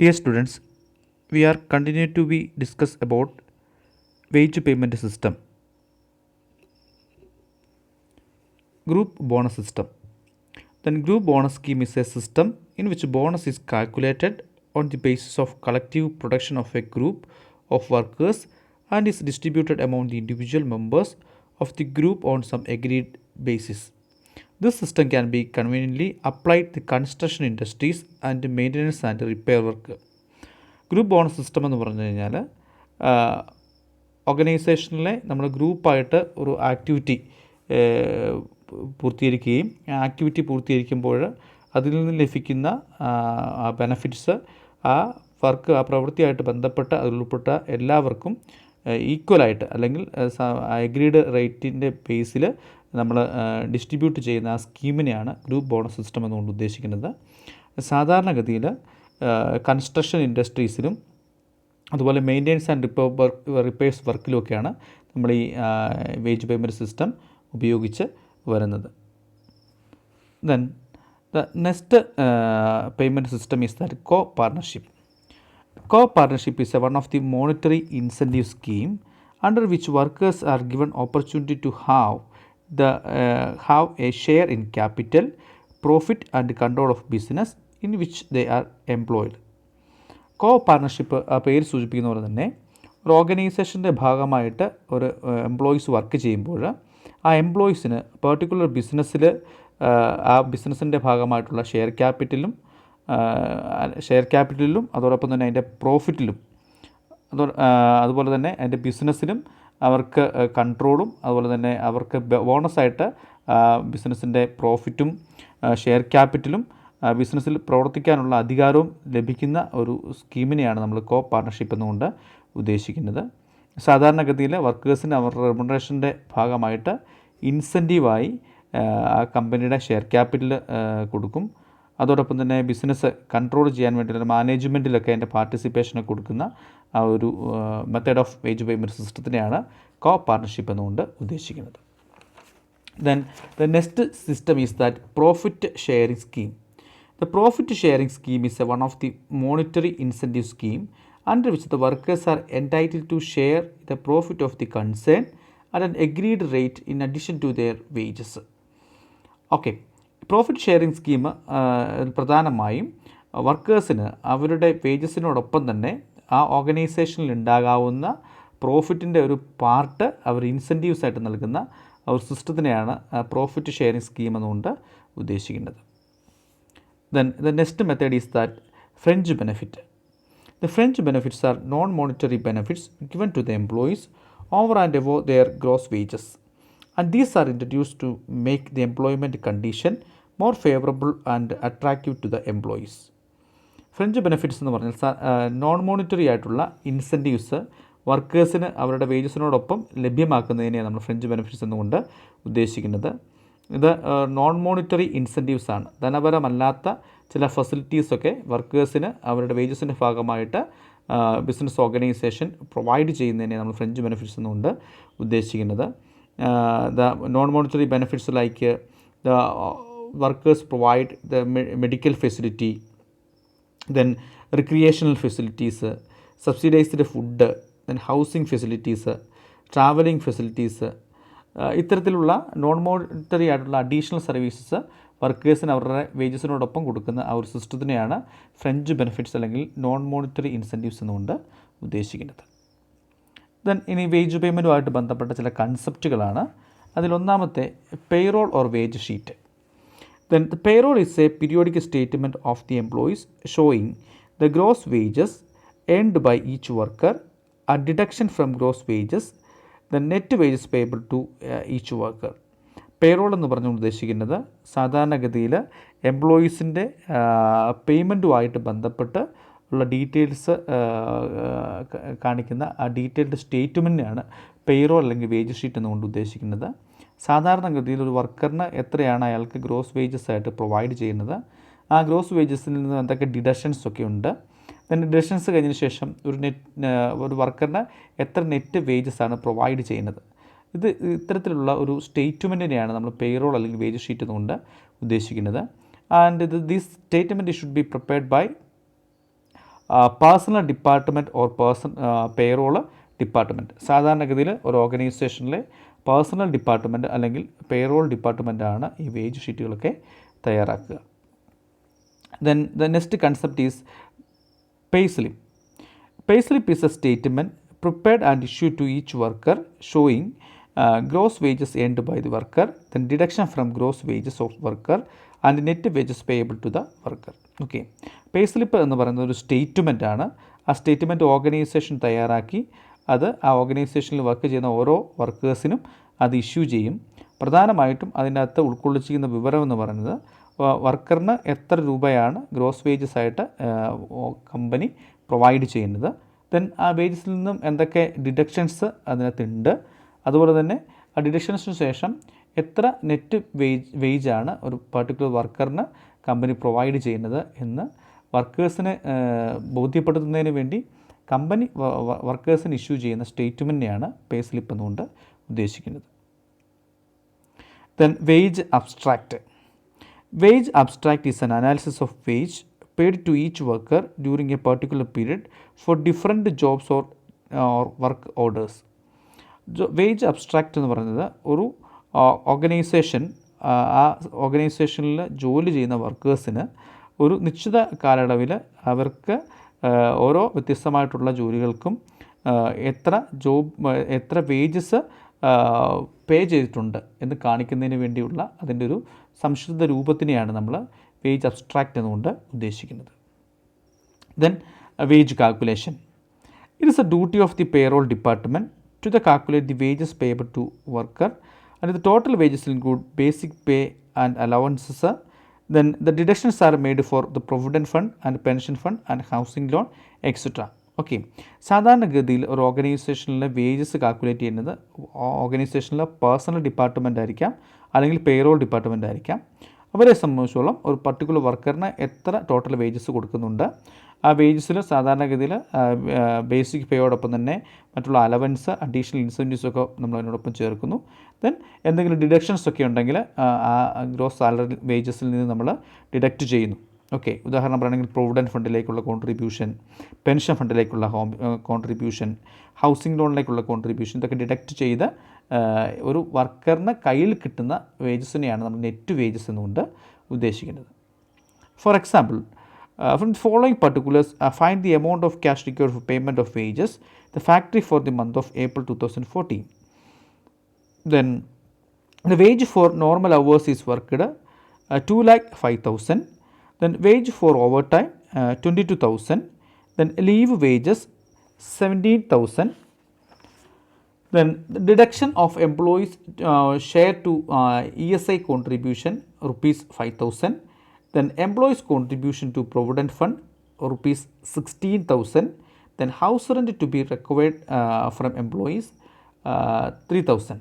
Dear students, we are continuing to be discuss about wage payment system, group bonus system. Then group bonus scheme is a system in which bonus is calculated on the basis of collective production of a group of workers and is distributed among the individual members of the group on some agreed basis. This system can be conveniently applied to construction industries and maintenance and repair work. Group bonus system എന്ന് പറഞ്ഞു കഴിഞ്ഞാൽ ഓർഗനൈസേഷനിലെ നമ്മൾ ഗ്രൂപ്പായിട്ട് ഒരു activity പൂർത്തീകരിക്കുകയും ആ activity പൂർത്തീകരിക്കുമ്പോൾ അതിൽ നിന്ന് ലഭിക്കുന്ന ബെനഫിറ്റ്സ് ആ വർക്ക് ആ പ്രവൃത്തിയായിട്ട് ബന്ധപ്പെട്ട അതിലുൾപ്പെട്ട എല്ലാവർക്കും ഈക്വലായിട്ട് അല്ലെങ്കിൽ അഗ്രീഡ് റേറ്റിൻ്റെ ബേസിൽ നമ്മൾ ഡിസ്ട്രിബ്യൂട്ട് ചെയ്യുന്ന ആ സ്കീമിനെയാണ് ഗ്രൂപ്പ് ബോണസ് സിസ്റ്റം എന്നുകൊണ്ട് ഉദ്ദേശിക്കുന്നത്. സാധാരണഗതിയിൽ കൺസ്ട്രക്ഷൻ ഇൻഡസ്ട്രീസിലും അതുപോലെ മെയിൻ്റെനൻസ് ആൻഡ് റിപ്പയേഴ്സ് വർക്കിലുമൊക്കെയാണ് നമ്മൾ ഈ വേജ് പേയ്മെൻറ്റ് സിസ്റ്റം ഉപയോഗിച്ച് വരുന്നത്. Then the next payment system is that co-partnership. Co-partnership is one of the monetary incentive scheme under which workers are given opportunity to have a share in capital, profit and control of business in which they are employed. Co-partnership ആ പേര് സൂചിപ്പിക്കുന്ന പോലെ തന്നെ ഒരു ഓർഗനൈസേഷൻ്റെ ഭാഗമായിട്ട് ഒരു employees work ചെയ്യുമ്പോൾ ആ എംപ്ലോയീസിന് പെർട്ടിക്കുലർ ബിസിനസ്സിൽ ആ ബിസിനസ്സിൻ്റെ ഭാഗമായിട്ടുള്ള ഷെയർ ക്യാപിറ്റലും അതോടൊപ്പം തന്നെ അതിൻ്റെ പ്രോഫിറ്റിലും അതുപോലെ തന്നെ അതിൻ്റെ ബിസിനസ്സിലും അവർക്ക് കൺട്രോളും അതുപോലെ തന്നെ അവർക്ക് ബോണസായിട്ട് ബിസിനസ്സിൻ്റെ പ്രോഫിറ്റും ഷെയർ ക്യാപിറ്റലും ബിസിനസ്സിൽ പ്രവർത്തിക്കാനുള്ള അധികാരവും ലഭിക്കുന്ന ഒരു സ്കീമിനെയാണ് നമ്മൾ co-partnership എന്നുകൊണ്ട് ഉദ്ദേശിക്കുന്നത്. സാധാരണഗതിയിൽ വർക്കേഴ്സിന് അവരുടെ റെമ്യൂണറേഷൻ്റെ ഭാഗമായിട്ട് ഇൻസെൻറ്റീവായി ആ കമ്പനിയുടെ ഷെയർ ക്യാപിറ്റൽ കൊടുക്കും. അതോടൊപ്പം തന്നെ ബിസിനസ് കൺട്രോൾ ചെയ്യാൻ വേണ്ടി മാനേജ്മെൻറ്റിലൊക്കെ അതിൻ്റെ പാർട്ടിസിപ്പേഷനെ കൊടുക്കുന്ന ആ ഒരു മെത്തേഡ് ഓഫ് വേജ് പേയ്മെൻറ്റ് സിസ്റ്റത്തിനെയാണ് co-partnership എന്നുകൊണ്ട് ഉദ്ദേശിക്കുന്നത്. Then the next system is that profit sharing scheme. The profit sharing scheme is one of the monetary incentive scheme under which the workers are entitled to share the profit of the concern at an agreed rate in addition to their wages. Okay, profit sharing scheme പ്രധാനമായും വർക്കേഴ്സിന് അവരുടെ വേജസിനോടൊപ്പം തന്നെ ആ ഓർഗനൈസേഷനിൽ ഉണ്ടാകാവുന്ന പ്രോഫിറ്റിൻ്റെ ഒരു part അവർ incentives ആയിട്ട് നൽകുന്ന ഒരു സിസ്റ്റത്തിനെയാണ് പ്രോഫിറ്റ് ഷെയറിംഗ് സ്കീം എന്നുകൊണ്ട് ഉദ്ദേശിക്കുന്നത്. Then the next method is that fringe benefit. The fringe benefits are non-monetary benefits given to the employees over and above their gross wages, and these are introduced to make the employment condition more favorable and attractive to the employees. Fringe benefits എന്ന് പറഞ്ഞാൽ non monetary ആയിട്ടുള്ള incentives വർക്കേഴ്സിന് അവരുടെ വേജസിനോടൊപ്പം ലഭ്യമാക്കുന്നതിനെയാണ് നമ്മൾ fringe benefits എന്നുകൊണ്ട് ഉദ്ദേശിക്കുന്നത്. ഇത് non monetary incentives ആണ്. ധനപരമല്ലാത്ത ചില ഫെസിലിറ്റീസൊക്കെ വർക്കേഴ്സിന് അവരുടെ വേജസിൻ്റെ ഭാഗമായിട്ട് ബിസിനസ് ഓർഗനൈസേഷൻ പ്രൊവൈഡ് ചെയ്യുന്നതിനെ നമ്മൾ ഫ്രിഞ്ച് ബെനിഫിറ്റ്സ് എന്നുകൊണ്ട് ഉദ്ദേശിക്കുന്നത്. The non monetary benefits like the workers provide the medical facility, then recreational facilities, subsidised food, then housing facilities, travelling facilities, ഇത്തരത്തിലുള്ള നോൺ മോണിറ്ററി ആയിട്ടുള്ള അഡീഷണൽ സർവീസസ് വർക്കേഴ്സിന് അവരുടെ വേജസിനോടൊപ്പം കൊടുക്കുന്ന ആ ഒരു സിസ്റ്റത്തിനെയാണ് ഫ്രിഞ്ച് ബെനിഫിറ്റ്സ് അല്ലെങ്കിൽ നോൺ മോണിറ്ററി ഇൻസെൻറ്റീവ്സ് എന്നുകൊണ്ട് ഉദ്ദേശിക്കുന്നത്. ദെൻ ഇനി വേജ് പേയ്മെൻറ്റുമായിട്ട് ബന്ധപ്പെട്ട ചില കൺസെപ്റ്റുകളാണ്. അതിലൊന്നാമത്തെ payroll or wage sheet. Then the payroll is a periodic statement of the employees showing the gross wages earned by each worker, a deduction from gross wages, the net wages payable to each worker. Payroll എന്ന് പറഞ്ഞ് ഉദ്ദേശിക്കുന്നത് സാധാരണഗതിയിൽ എംപ്ലോയീസിൻ്റെ പേയ്മെൻറ്റുമായിട്ട് ബന്ധപ്പെട്ട് ഉള്ള details കാണിക്കുന്ന ആ detailed സ്റ്റേറ്റ്മെൻറ്റിനാണ് payroll അല്ലെങ്കിൽ wage sheet എന്നുകൊണ്ട് ഉദ്ദേശിക്കുന്നത്. സാധാരണഗതിയിൽ ഒരു വർക്കറിന് എത്രയാണ് അയാൾക്ക് ഗ്രോസ് വേജസ് ആയിട്ട് പ്രൊവൈഡ് ചെയ്യുന്നത്, ആ ഗ്രോസ് വേജസിൽ നിന്ന് എന്തൊക്കെ ഡിഡക്ഷൻസ് ഒക്കെ ഉണ്ട്, ദെൻ ഡിഡക്ഷൻസ് കഴിഞ്ഞതിന് ശേഷം ഒരു വർക്കറിന് എത്ര നെറ്റ് വേജസ് ആണ് പ്രൊവൈഡ് ചെയ്യുന്നത്, ഇത്തരത്തിലുള്ള ഒരു സ്റ്റേറ്റ്മെൻറ്റിനെയാണ് നമ്മൾ പേറോൾ അല്ലെങ്കിൽ വേജ് ഷീറ്റ് എന്നുകൊണ്ട് ഉദ്ദേശിക്കുന്നത്. And this statement should be prepared by personnel department or payroll department. സാധാരണഗതിയിൽ ഒരു ഓർഗനൈസേഷനിലെ പേഴ്സണൽ ഡിപ്പാർട്ട്മെൻറ്റ് അല്ലെങ്കിൽ പേറോൾ ഡിപ്പാർട്ട്മെൻറ്റാണ് ഈ വേജ് ഷീറ്റുകളൊക്കെ തയ്യാറാക്കുക. Then the next concept is pay slip. Pay slip is a statement prepared and issued to each worker showing gross wages earned by the worker, then deduction from gross wages of worker and net wages payable to the worker. Okay, pay slip എന്ന് പറയുന്നത് ഒരു statement ആണ്. ആ statement organisation തയ്യാറാക്കി അത് ആ ഓർഗനൈസേഷനിൽ work ചെയ്യുന്ന ഓരോ വർക്കേഴ്സിനും അത് ഇഷ്യൂ ചെയ്യും. പ്രധാനമായിട്ടും അതിൻ്റെ അകത്ത് ഉൾക്കൊള്ളിച്ചിരിക്കുന്ന വിവരം എന്ന് പറയുന്നത് വർക്കറിന് എത്ര രൂപയാണ് ഗ്രോസ് വേജസ് ആയിട്ട് കമ്പനി പ്രൊവൈഡ് ചെയ്യുന്നത്, ദെൻ ആ വേജസിൽ നിന്നും എന്തൊക്കെ ഡിഡക്ഷൻസ് അതിനകത്തുണ്ട്, അതുപോലെ തന്നെ ആ ഡിഡക്ഷൻസിന് ശേഷം എത്ര നെറ്റ് വേജാണ് ഒരു പർട്ടിക്കുലർ വർക്കറിന് കമ്പനി പ്രൊവൈഡ് ചെയ്യുന്നത് എന്ന് വർക്കേഴ്സിനെ ബോധ്യപ്പെടുത്തുന്നതിന് വേണ്ടി കമ്പനി വർക്കേഴ്സിന് ഇഷ്യൂ ചെയ്യുന്ന സ്റ്റേറ്റ്മെൻറ്റിനെയാണ് പേ സ്ലിപ്പ് എന്നുകൊണ്ട് ഉദ്ദേശിക്കുന്നത്. Then wage abstract. Wage abstract is an analysis of wage paid to each worker during a particular period for different jobs or work orders. Wage abstract എന്ന് പറയുന്നത് ഒരു organisation ആ ഓർഗനൈസേഷനിൽ ജോലി ചെയ്യുന്ന വർക്കേഴ്സിന് ഒരു നിശ്ചിത കാലയളവിൽ അവർക്ക് ഓരോ വ്യത്യസ്തമായിട്ടുള്ള ജോലികൾക്കും എത്ര വേജസ് പേ ചെയ്തിട്ടുണ്ട് എന്ന് കാണിക്കുന്നതിന് വേണ്ടിയുള്ള അതിൻ്റെ ഒരു സംക്ഷിപ്ത രൂപത്തിനെയാണ് നമ്മൾ വേജ് അബ്സ്ട്രാക്റ്റ് എന്നുകൊണ്ട് ഉദ്ദേശിക്കുന്നത്. Then wage calculation. It is a duty of the payroll department to the calculate the wages payable to worker and the total wages include basic pay and allowances. Then the deductions are made for the provident fund and pension fund and housing loan etcetera. Okay, സാധാരണഗതിയിൽ ഒരു ഓർഗനൈസേഷനിലെ wages calculate ചെയ്യുന്നത് ഓർഗനൈസേഷനിലെ personal department ആയിരിക്കാം, അല്ലെങ്കിൽ payroll department ആയിരിക്കാം. അവരെ സംബന്ധിച്ചോളം ഒരു പർട്ടിക്കുലർ വർക്കറിന് എത്ര ടോട്ടൽ വേജസ് കൊടുക്കുന്നുണ്ട്, ആ വേജസിൽ സാധാരണഗതിയിൽ ബേസിക് പേയോടൊപ്പം തന്നെ മറ്റുള്ള അലവൻസ്, അഡീഷണൽ ഇൻസെൻറ്റീവ്സ് ഒക്കെ നമ്മൾ അതിനോടൊപ്പം ചേർക്കുന്നു. ദെൻ എന്തെങ്കിലും ഡിഡക്ഷൻസ് ഒക്കെ ഉണ്ടെങ്കിൽ ആ ഗ്രോസ് സാലറി വേജസിൽ നിന്ന് നമ്മൾ ഡിഡക്റ്റ് ചെയ്യുന്നു. ഓക്കെ, ഉദാഹരണം പറയുകയാണെങ്കിൽ പ്രൊവിഡൻറ്റ് ഫണ്ടിലേക്കുള്ള കോൺട്രിബ്യൂഷൻ, പെൻഷൻ ഫണ്ടിലേക്കുള്ള കോൺട്രിബ്യൂഷൻ, ഹൗസിംഗ് ലോണിലേക്കുള്ള കോൺട്രിബ്യൂഷൻ, ഇതൊക്കെ ഡിഡക്റ്റ് ചെയ്ത് ഒരു വർക്കറിന് കയ്യിൽ കിട്ടുന്ന വേജസിനെയാണ് നമ്മൾ നെറ്റ് വേജസ് എന്നുകൊണ്ട് ഉദ്ദേശിക്കുന്നത്. For example, from the following particulars find the amount of cash required for payment of wages the factory for the month of April 2014. Then the wage for normal hours is worked 2,05,000. Then wage for overtime 22,000. Then leave wages 17,000. Then the deduction of employees share to ESI contribution rupees 5,000. Then employees contribution to provident fund rupees 16,000. Then house rent to be recovered from employees 3,000.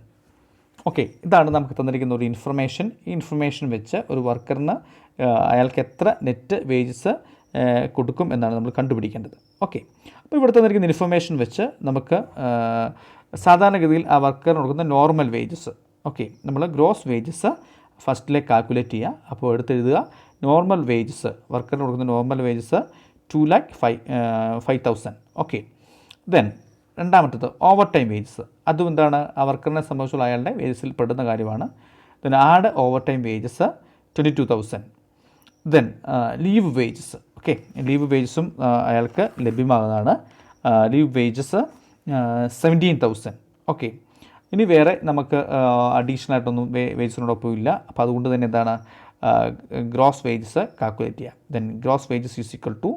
Okay, ഇതാണ് നമുക്ക് തന്നിരിക്കുന്ന ഒരു information. ഈ information വെച്ച് ഒരു വർക്കറിന് അയാൾക്ക് എത്ര net wages കൊടുക്കും എന്നാണ് നമ്മൾ കണ്ടുപിടിക്കേണ്ടത്. ഓക്കെ, അപ്പോൾ ഇവിടെ തന്നിരിക്കുന്ന ഇൻഫർമേഷൻ വെച്ച് നമുക്ക് സാധാരണഗതിയിൽ ആ വർക്കറിന് കൊടുക്കുന്ന നോർമൽ വേജസ്, ഓക്കെ, നമ്മൾ ഗ്രോസ് വേജസ് ഫസ്റ്റിലേക്ക് കാൽക്കുലേറ്റ് ചെയ്യുക. അപ്പോൾ എടുത്തെഴുതുക നോർമൽ വേജസ്, വർക്കറിന് കൊടുക്കുന്ന നോർമൽ വേജസ് 2,05,000. ഓക്കെ, ദെൻ രണ്ടാമത്തത് ഓവർ ടൈം വേജസ്. അതും എന്താണ്, ആ വർക്കറിനെ സംബന്ധിച്ചുള്ള അയാളുടെ വേജസിൽ പെടുന്ന കാര്യമാണ്. Then add overtime wages 22,000. Then leave wages. Okay, leave വേജസും അയാൾക്ക് ലഭ്യമാകുന്നതാണ്. Leave wages 17,000. ഓക്കെ, ഇനി വേറെ നമുക്ക് അഡീഷണൽ ആയിട്ടൊന്നും വേജസിനോടൊപ്പം ഇല്ല. അപ്പോൾ അതുകൊണ്ട് തന്നെ എന്താണ് ഗ്രോസ് വേജസ് കാൽക്കുലേറ്റ് ചെയ്യുക. Then gross wages is equal to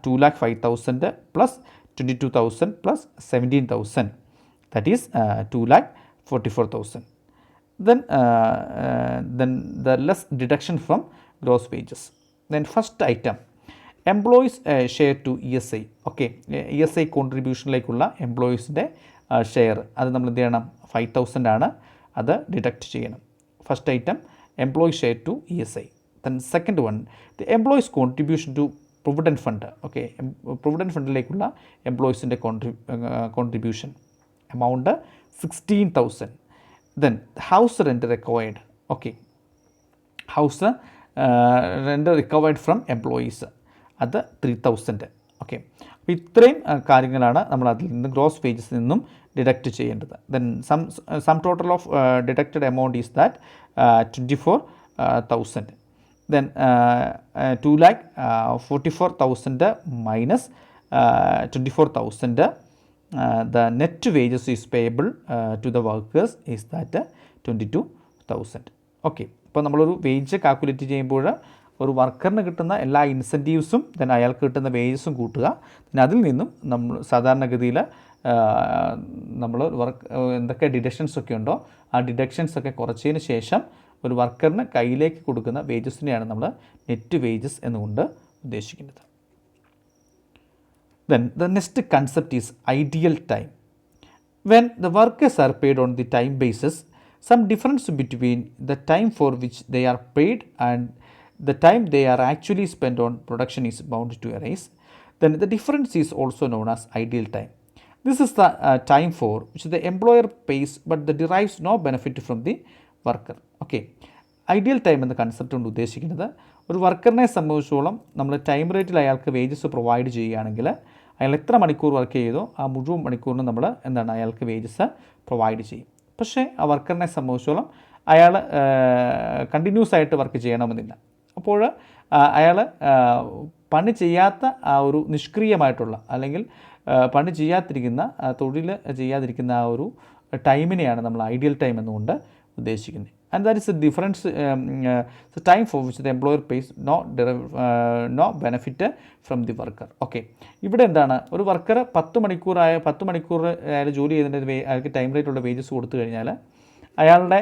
2,05,000 plus 22,000 plus 17,000, that is 2,44,000. Then the less deduction from gross wages. Then first item, employees share to ESI. Okay, ESI കോൺട്രിബ്യൂഷനിലേക്കുള്ള എംപ്ലോയീസിൻ്റെ ഷെയർ അത് നമ്മൾ എന്ത് ചെയ്യണം, 5,000 ആണ്, അത് ഡിഡക്റ്റ് ചെയ്യണം. First item employee share to ESI. Then second one, the employees contribution to provident fund. Okay, provident ഫണ്ടിലേക്കുള്ള എംപ്ലോയീസിൻ്റെ contribution amount 16,000. Then house rent required. Okay, house rent recovered from employees അത് 3,000. ഓക്കെ, അപ്പോൾ ഇത്രയും കാര്യങ്ങളാണ് നമ്മൾ അതിൽ നിന്ന് ഗ്രോസ് വേജസിൽ നിന്നും ഡിഡക്റ്റ് ചെയ്യേണ്ടത്. Then sum total of deducted amount is that 24,000. Then 2,44,000 minus 24,000, the net wages is payable to the workers is that 22,000. Okay, ഇപ്പോൾ നമ്മളൊരു വേജ് കാൽക്കുലേറ്റ് ചെയ്യുമ്പോൾ ഒരു വർക്കറിന് കിട്ടുന്ന എല്ലാ ഇൻസെൻറ്റീവ്സും ദെൻ അയാൾക്ക് കിട്ടുന്ന വേജസും കൂട്ടുക. പിന്നെ അതിൽ നിന്നും നമ്മൾ സാധാരണഗതിയിൽ നമ്മൾ എന്തൊക്കെ ഡിഡക്ഷൻസ് ഒക്കെ ഉണ്ടോ ആ ഡിഡക്ഷൻസ് ഒക്കെ കുറച്ചതിന് ശേഷം ഒരു വർക്കറിന് കയ്യിലേക്ക് കൊടുക്കുന്ന വേജസിനെയാണ് നമ്മൾ നെറ്റ് വേജസ് എന്നുകൊണ്ട് ഉദ്ദേശിക്കുന്നത്. Then the next concept is idle time. When the workers are paid on the time basis, some difference between the time for which they are paid and the time they are actually spent on production is bound to arise. Then the difference is also known as ideal time. This is the time for which the employer pays but that derives no benefit from the worker. Okay, ideal time എന്ന concept കൊണ്ട് ഉദ്ദേശിക്കുന്നത് ഒരു വർക്കറിനെ സംബന്ധിച്ചോളം നമ്മൾ time റേറ്റിൽ അയാൾക്ക് wages provide ചെയ്യുകയാണെങ്കിൽ അയാൾ എത്ര മണിക്കൂർ വർക്ക് ചെയ്തോ ആ മുഴുവൻ മണിക്കൂറിന് നമ്മൾ അയാൾക്ക് വേജസ് പ്രൊവൈഡ് ചെയ്യും. പക്ഷേ ആ വർക്കറിനെ സംബന്ധിച്ചോളം അയാൾ കണ്ടിന്യൂസ് ആയിട്ട് വർക്ക് ചെയ്യണമെന്നില്ല. അപ്പോൾ അയാൾ പണി ചെയ്യാത്ത ആ ഒരു നിഷ്ക്രിയമായിട്ടുള്ള അല്ലെങ്കിൽ പണി ചെയ്യാതിരിക്കുന്ന തൊഴിൽ ചെയ്യാതിരിക്കുന്ന ആ ഒരു ടൈമിനെയാണ് നമ്മൾ ഐഡിയൽ ടൈം എന്നുകൊണ്ട് ഉദ്ദേശിക്കുന്നത്. And that is a difference time for which the employer pays no benefit from the worker. Okay, ഇവിടെ എന്താണ്, ഒരു വർക്കർ 10 മണിക്കൂർ അയാൾ ജോലി ചെയ്തതിൻ്റെ അയാൾക്ക് ടൈം റേറ്റുള്ള വേജസ് കൊടുത്തു കഴിഞ്ഞാൽ അയാളുടെ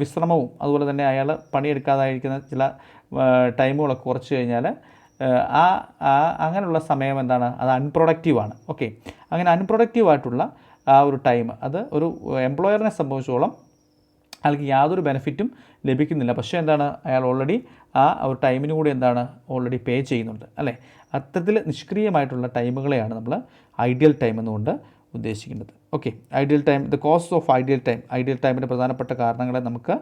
വിശ്രമവും അതുപോലെ തന്നെ അയാൾ പണിയെടുക്കാതായിരിക്കുന്ന ചില ടൈമുകളൊക്കെ കുറച്ച് കഴിഞ്ഞാൽ അങ്ങനെയുള്ള സമയം എന്താണ്, അത് അൺപ്രൊഡക്റ്റീവാണ്. ഓക്കെ, അങ്ങനെ അൺപ്രൊഡക്റ്റീവായിട്ടുള്ള ആ ഒരു ടൈം അത് ഒരു എംപ്ലോയറിനെ സംബന്ധിച്ചോളം അയാൾക്ക് യാതൊരു ബെനിഫിറ്റും ലഭിക്കുന്നില്ല. പക്ഷേ എന്താണ്, അയാൾ ഓൾറെഡി ആ ഒരു ടൈമിന് കൂടി ഓൾറെഡി പേ ചെയ്യുന്നുണ്ട് അല്ലേ. അത്തരത്തിൽ നിഷ്ക്രിയമായിട്ടുള്ള ടൈമുകളെയാണ് നമ്മൾ ഐഡിയൽ ടൈം എന്നുകൊണ്ട് ഉദ്ദേശിക്കുന്നത്. Okay, ideal time, the cause of ideal ടൈമിൻ്റെ പ്രധാനപ്പെട്ട കാരണങ്ങളെ നമുക്ക്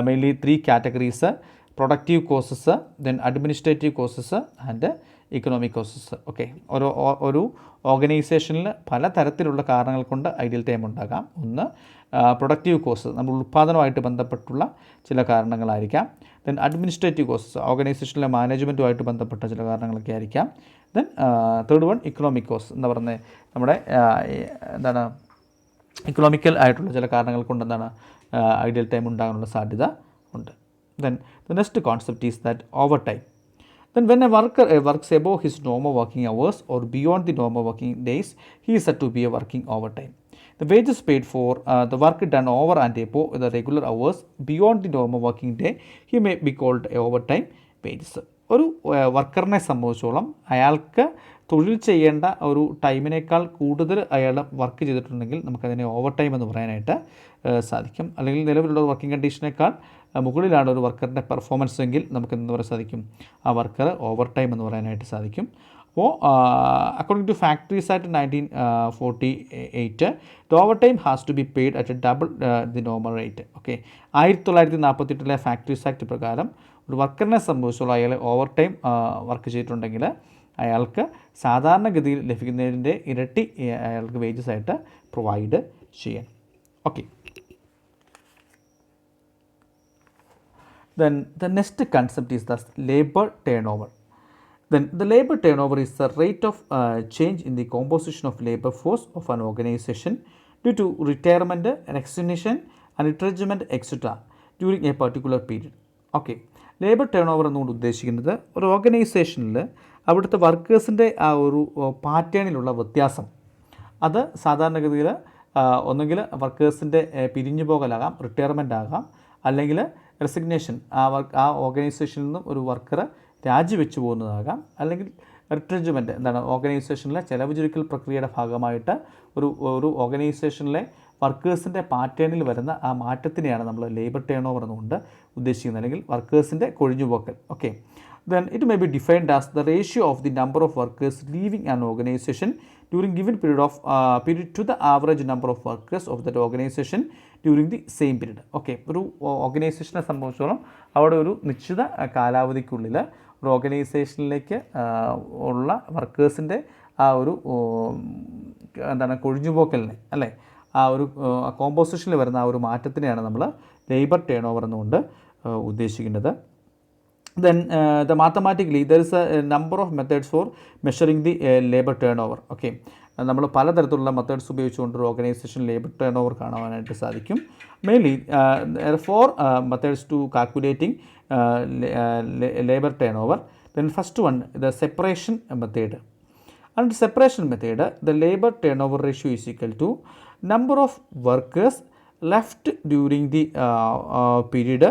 mainly 3 categories: productive causes, then administrative causes and economic causes. Okay, ഒരു ഓർഗനൈസേഷനിൽ പല തരത്തിലുള്ള കാരണങ്ങൾ കൊണ്ട് ഐഡിയൽ ടൈം ഉണ്ടാകാം. ഒന്ന് പ്രൊഡക്റ്റീവ് കോസസ്, നമ്മൾ ഉൽപ്പാദനവുമായിട്ട് ബന്ധപ്പെട്ടുള്ള ചില കാരണങ്ങളായിരിക്കാം. ദെൻ അഡ്മിനിസ്ട്രേറ്റീവ് കോസസ്, ഓർഗനൈസേഷനിലെ മാനേജ്മെൻറ്റുമായിട്ട് ബന്ധപ്പെട്ട ചില കാരണങ്ങളൊക്കെ ആയിരിക്കാം. Then third one economic cause എന്ന് പറയുന്നത് നമ്മുടെ ഇക്കണോമിക്കൽ ആയിട്ടുള്ള ചില കാരണങ്ങൾ കൊണ്ട് ഐഡിയൽ ടൈം ഉണ്ടാകാനുള്ള സാധ്യത ഉണ്ട്. Then the next concept is that overtime. Then when a worker works above his normal working hours or beyond the normal working days, he is said to be a working overtime. The wages paid for the work done over and above the regular hours beyond the normal working day, he may be called a overtime wages. ഒരു വർക്കറിനെ സംബന്ധിച്ചോളം അയാൾക്ക് തൊഴിൽ ചെയ്യേണ്ട ഒരു ടൈമിനേക്കാൾ കൂടുതൽ അയാൾ work ചെയ്തിട്ടുണ്ടെങ്കിൽ നമുക്കതിനെ ഓവർ ടൈം എന്ന് പറയാനായിട്ട് സാധിക്കും. അല്ലെങ്കിൽ നിലവിലുള്ള വർക്കിംഗ് കണ്ടീഷനേക്കാൾ മുകളിലാണ് ഒരു വർക്കറിൻ്റെ പെർഫോമൻസ് എങ്കിൽ നമുക്ക് എന്ത് പറയാൻ സാധിക്കും, ആ വർക്കർ ഓവർ ടൈം എന്ന് പറയാനായിട്ട് സാധിക്കും. അപ്പോൾ according to factories act 1948, the overtime has to be paid at double the normal rate. Okay, 1948 factories act പ്രകാരം ഒരു വർക്കറിനെ സംബന്ധിച്ചുള്ള അയാൾ ഓവർ ടൈം വർക്ക് ചെയ്തിട്ടുണ്ടെങ്കിൽ അയാൾക്ക് സാധാരണഗതിയിൽ ലഭിക്കുന്നതിൻ്റെ ഇരട്ടി അയാൾക്ക് വേജസ് ആയിട്ട് പ്രൊവൈഡ് ചെയ്യണം. Okay, then the next concept is the labor turnover. Then the labor turnover is the rate of change in the composition of labor force of an organization due to retirement, resignation and retrenchment etc. during a particular period. Okay, labour turn over എന്നുകൊണ്ട് ഉദ്ദേശിക്കുന്നത് ഒരു ഓർഗനൈസേഷനിൽ അവിടുത്തെ വർക്കേഴ്സിൻ്റെ ആ ഒരു പാറ്റേണിലുള്ള വ്യത്യാസം. അത് സാധാരണഗതിയിൽ ഒന്നുകിൽ വർക്കേഴ്സിൻ്റെ പിരിഞ്ഞു പോകലാകാം, റിട്ടയർമെൻ്റ് ആകാം, അല്ലെങ്കിൽ റെസിഗ്നേഷൻ, ആ ഓർഗനൈസേഷനിൽ നിന്നും ഒരു വർക്കർ രാജിവെച്ച് പോകുന്നതാകാം, അല്ലെങ്കിൽ റിട്രെഞ്ച്മെൻറ്റ് ഓർഗനൈസേഷനിലെ ചെലവ് ചുരുക്കൽ പ്രക്രിയയുടെ ഭാഗമായിട്ട് ഒരു ഓർഗനൈസേഷനിലെ വർക്കേഴ്സിൻ്റെ പാറ്റേണിൽ വരുന്ന ആ മാറ്റത്തിനെയാണ് നമ്മൾ ലേബർ ടേൺ ഓവർ എന്നുകൊണ്ട് ഉദ്ദേശിക്കുന്നത്, അല്ലെങ്കിൽ വർക്കേഴ്സിൻ്റെ കൊഴിഞ്ഞുപോക്കൽ. Okay, then it may be defined as the ratio of the number of workers leaving an organization during given period to the average number of workers of that organization during the same period. Okay, ഒരു ഓർഗനൈസേഷനെ സംബന്ധിച്ചോളം അവിടെ ഒരു നിശ്ചിത കാലാവധിക്കുള്ളിൽ ഒരു ഓർഗനൈസേഷനിലേക്ക് ഉള്ള വർക്കേഴ്സിൻ്റെ ആ ഒരു എന്താണ് കൊഴിഞ്ഞുപോക്കലിനെ അല്ലേ, ആ ഒരു കോമ്പോസിഷനിൽ വരുന്ന ആ ഒരു മാറ്റത്തിനെയാണ് നമ്മൾ ലേബർ ടേൺ ഓവർ എന്നുകൊണ്ട് ഉദ്ദേശിക്കുന്നത്. Then mathematically there is a number of methods for measuring the labor turnover. Okay, നമ്മൾ പലതരത്തിലുള്ള മെത്തേഡ്സ് ഉപയോഗിച്ചുകൊണ്ട് ഒരു ഓർഗനൈസേഷൻ ലേബർ ടേൺ ഓവർ കാണുവാനായിട്ട് സാധിക്കും. Mainly 4 methods to calculating labour turnover. Then first one the separation method. Under separation method, the labor turnover ratio is equal to number of workers left during the period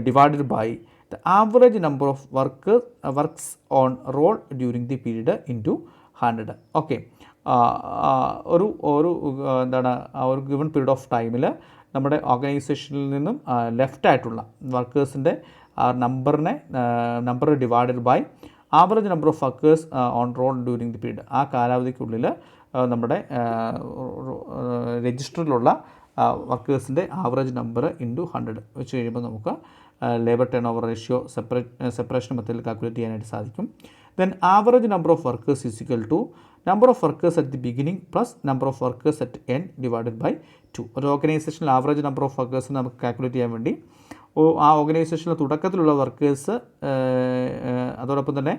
divided by the average number of works on roll during the period into 100. Okay, ഒരു എന്താണ് ആ ഒരു given period of ടൈമിൽ നമ്മുടെ ഓർഗനൈസേഷനിൽ നിന്നും left ആയിട്ടുള്ള വർക്കേഴ്സിൻ്റെ number divided by average number of workers on roll during the period. ആ കാലാവധിക്കുള്ളിൽ നമ്മുടെ രജിസ്റ്ററിലുള്ള വർക്കേഴ്സിൻ്റെ ആവറേജ് നമ്പർ ഇൻറ്റു 100 വെച്ച് കഴിയുമ്പോൾ നമുക്ക് labour turnover ratio separation മെത്തേഡിൽ കാൽക്കുലേറ്റ് ചെയ്യാനായിട്ട് സാധിക്കും. Then average number of workers is equal to number of workers at the beginning plus number of workers at end divided by 2. ഒരു ഓർഗനൈസേഷനിൽ average number of വർക്കേഴ്സിന് നമുക്ക് calculate ചെയ്യാൻ വേണ്ടി ആ ഓർഗനൈസേഷനിലെ തുടക്കത്തിലുള്ള വർക്കേഴ്സ് അതോടൊപ്പം തന്നെ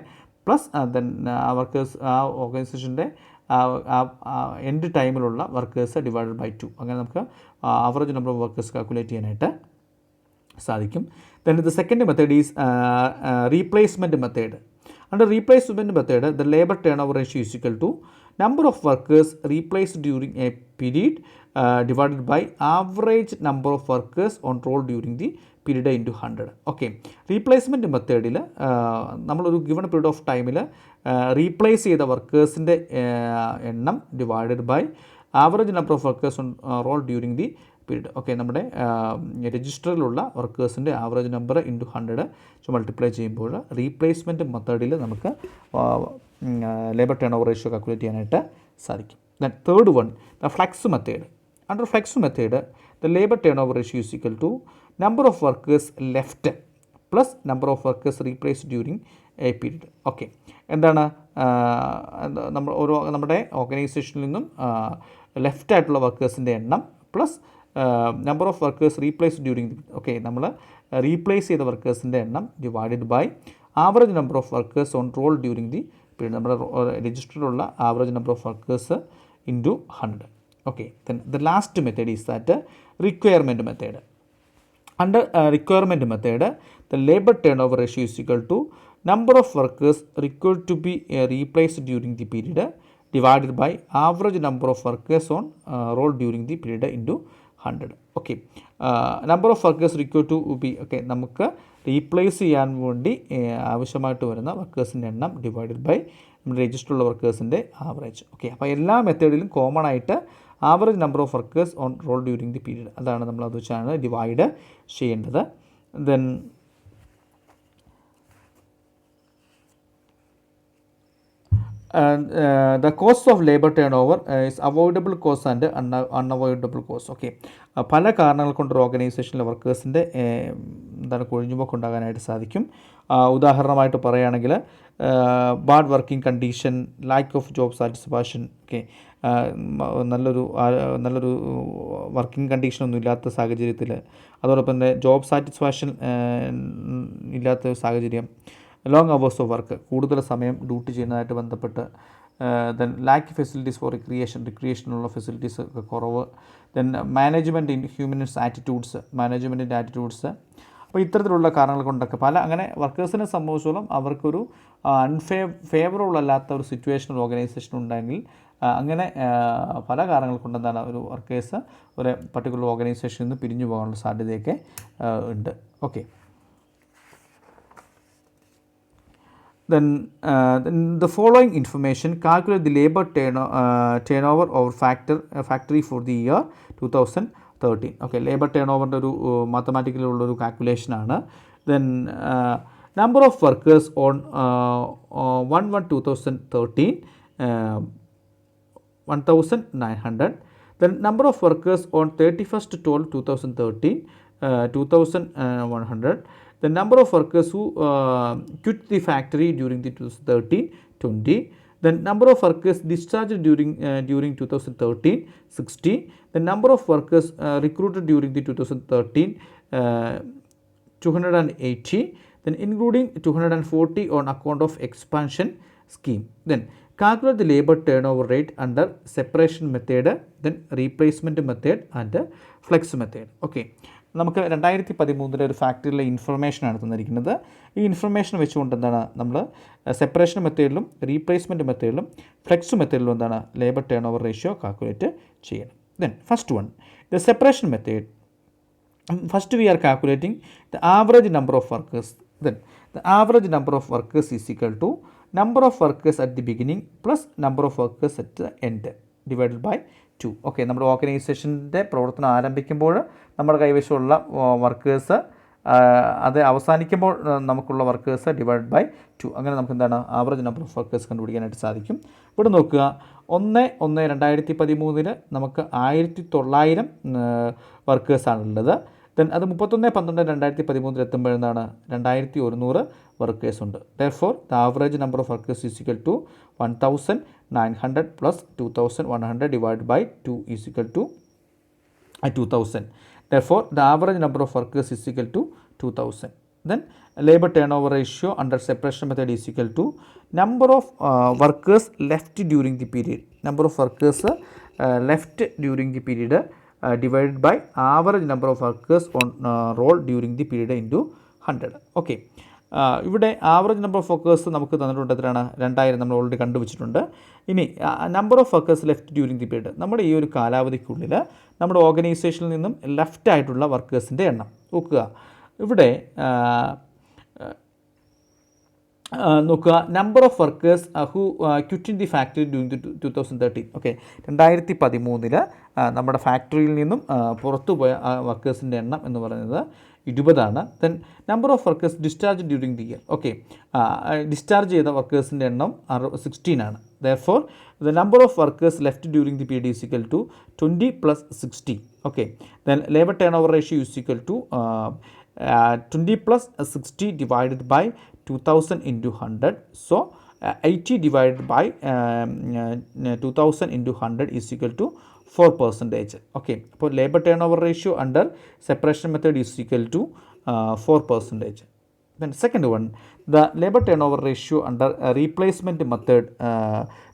പ്ലസ് ദെൻ ആ വർക്കേഴ്സ് ആ ഓർഗനൈസേഷൻ്റെ എൻഡ് ടൈമിലുള്ള വർക്കേഴ്സ് ഡിവൈഡഡ് ബൈ 2. അങ്ങനെ നമുക്ക് average number of workers calculate ചെയ്യാനായിട്ട് സാധിക്കും. Then the second method is replacement method. Under replacement method, the labor turnover ratio is equal to number of workers replaced during a period divided by average number of workers on roll during the period into 100. Okay, replacement മെത്തേഡിൽ നമ്മളൊരു given period of ടൈമിൽ replace ചെയ്ത വർക്കേഴ്സിൻ്റെ എണ്ണം divided by average number of workers on roll during the period. Okay, നമ്മുടെ രജിസ്റ്ററിലുള്ള വർക്കേഴ്സിൻ്റെ average number into 100 multiply ചെയ്യുമ്പോൾ റീപ്ലേസ്മെൻറ്റ് മെത്തേഡിൽ നമുക്ക് labour turnover ratio calculate ചെയ്യാനായിട്ട് സാധിക്കും. Then third one the flux method. Under flux method the labour turnover ratio is equal to number of workers left plus number of workers replace during A period. Okay, എന്താണ് നമ്മുടെ ഓർഗനൈസേഷനിൽ നിന്നും left ആയിട്ടുള്ള വർക്കേഴ്സിൻ്റെ എണ്ണം plus number of workers replace during the. Okay, നമ്മൾ replace ചെയ്ത വർക്കേഴ്സിൻ്റെ എണ്ണം divided by average number of workers on roll during the period. നമ്മുടെ രജിസ്റ്ററിലുള്ള average number of workers into 100. Okay, then the last method is that requirement method. Under requirement method, the labor turnover ratio is equal to number of workers required to be replaced during the period divided by average number of workers on roll during the period into 100. Okay, number of workers required to be, okay, നമുക്ക് replace ചെയ്യാൻ വേണ്ടി ആവശ്യമായിട്ട് വരുന്ന വർക്കേഴ്സിൻ്റെ എണ്ണം divided by നമ്മുടെ രജിസ്റ്ററുള്ള വർക്കേഴ്സിൻ്റെ average. Okay, അപ്പോൾ എല്ലാ മെത്തേഡിലും കോമൺ ആയിട്ട് average number of workers on roll during the period അതാണ് നമ്മൾ അത് വെച്ചാണ് ഡിവൈഡ് ചെയ്യേണ്ടത്. Then the cost of labor turnover is avoidable cost and unavoidable cost. Okay, പല കാരണങ്ങൾ കൊണ്ട് ഓർഗനൈസേഷനിലെ വർക്കേഴ്സിൻ്റെ എന്താണ് കൊഴിഞ്ഞുപോക്ക് ഉണ്ടാകാനായിട്ട് സാധിക്കും. ഉദാഹരണമായിട്ട് പറയുകയാണെങ്കിൽ bad working condition, lack of job satisfaction. Okay, നല്ലൊരു വർക്കിംഗ് കണ്ടീഷനൊന്നും ഇല്ലാത്ത സാഹചര്യത്തിൽ, അതോടൊപ്പം തന്നെ ജോബ് സാറ്റിസ്ഫാക്ഷൻ ഇല്ലാത്ത സാഹചര്യം, ലോങ് അവേഴ്സ് ഓഫ് വർക്ക്, കൂടുതൽ സമയം ഡ്യൂട്ടി ചെയ്യുന്നതായിട്ട് ബന്ധപ്പെട്ട്, ദെൻ ലാക്ക് ഫെസിലിറ്റീസ് ഫോർ റിക്രിയേഷനുള്ള ഫെസിലിറ്റീസ് ഒക്കെ കുറവ്, ദെൻ മാനേജ്മെൻറ്റ് ഹ്യൂമൻസ് ആറ്റിറ്റ്യൂഡ്സ്, മാനേജ്മെൻറ്റിൻ്റെ ആറ്റിറ്റ്യൂഡ്സ്. അപ്പോൾ ഇത്തരത്തിലുള്ള കാരണങ്ങൾ കൊണ്ടൊക്കെ അങ്ങനെ വർക്കേഴ്സിനെ സംബന്ധിച്ചോളം അവർക്കൊരു ഫേവറബിൾ അല്ലാത്ത ഒരു സിറ്റുവേഷൻ ഓർഗനൈസേഷൻ ഉണ്ടെങ്കിൽ അങ്ങനെ പല കാരണങ്ങൾ കൊണ്ട് എന്താണ് ഒരു വർക്കേഴ്സ് ഒരു പർട്ടിക്കുലർ ഓർഗനൈസേഷനിൽ നിന്ന് പിരിഞ്ഞു പോകാനുള്ള സാധ്യതയൊക്കെ ഉണ്ട്. Okay, then the following information calculate the labor turnover over factory for the year 2013. Okay, labor turnover ഒരു മാത്തമാറ്റിക്കലി ഉള്ളൊരു കാൽക്കുലേഷൻ ആണ്. Then number of workers on 1/1/2013 1900. Then number of workers on 31st 12/2013 2100. the number of workers who quit the factory during the 2013-20, then number of workers discharged during 2013 60, the number of workers recruited during the 2013 280, then including 240 on account of expansion scheme. Then calculate the labor turnover rate under separation method, then replacement method and flex method. Okay, നമുക്ക് 2013 ഒരു ഫാക്ടറിയിലെ ഇൻഫർമേഷനാണ് തന്നിരിക്കുന്നത്. ഈ information വെച്ചുകൊണ്ട് എന്താണ് നമ്മൾ separation മെത്തേഡിലും റീപ്ലേസ്മെൻറ്റ് മെത്തേഡിലും ഫ്ലെക്സ് മെത്തേഡിലും എന്താണ് labour turnover ratio calculate ചെയ്യണം. Then first one, the separation method. First we are calculating the average number of workers. Then the average number of workers is equal to number of workers at the beginning plus number of workers at the end divided by 2. Okay, നമ്മുടെ ഓർഗനൈസേഷൻ്റെ പ്രവർത്തനം ആരംഭിക്കുമ്പോൾ നമ്മുടെ കൈവശമുള്ള workers, അത് അവസാനിക്കുമ്പോൾ നമുക്കുള്ള workers divide by 2. അങ്ങനെ നമുക്ക് എന്താണ് ആവറേജ് നമ്പർ ഓഫ് വർക്കേഴ്സ് കണ്ടുപിടിക്കാനായിട്ട് സാധിക്കും. ഇവിടെ നോക്കുക, 1/1/2013 നമുക്ക് 1900 വർക്കേഴ്സാണുള്ളത്. ദെൻ അത് 31/12/2013 എത്തുമ്പോൾ എന്താണ് 2100 വർക്കേഴ്സ് ഉണ്ട്. Therefore the average number of workers is equal to 1900 plus 2100 divide by 2 is equal to 2000. Therefore, the average number of workers is equal to 2000. Then labor turnover ratio under separation method is equal to number of workers left during the period. Number of workers left during the period divided by average number of workers on roll during the period into 100. Okay. ഇവിടെ average number of workers നമുക്ക് തന്നിട്ടുണ്ട്. എത്രയാണ്? 2000 നമ്മൾ already കണ്ടുവച്ചിട്ടുണ്ട്. ഇനി number of workers left during the period, നമ്മുടെ ഈ ഒരു കാലാവധിക്കുള്ളിൽ നമ്മുടെ ഓർഗനൈസേഷനിൽ നിന്നും ലെഫ്റ്റ് ആയിട്ടുള്ള വർക്കേഴ്സിൻ്റെ എണ്ണം നോക്കുക. ഇവിടെ നോക്കുക, number of workers who quit in the factory during the 2013. Okay, 2013 നമ്മുടെ ഫാക്ടറിയിൽ നിന്നും പുറത്തു പോയ വർക്കേഴ്സിൻ്റെ എണ്ണം എന്ന് പറയുന്നത് 20 ആണ്. Then number of workers discharge during the year. Okay, discharge ചെയ്ത വർക്കേഴ്സിൻ്റെ എണ്ണം 16 ആണ്. Therefore, the number of workers left during the period is equal to 20 plus 60. Okay, then labor turnover ratio is equal to 20 plus 60 divided by 2000 into 100. So, 80 divided by 2000 into 100 is equal to 4%. Okay, so labor turnover ratio under separation method is equal to 4%. Then second one, the labor turnover ratio under replacement method,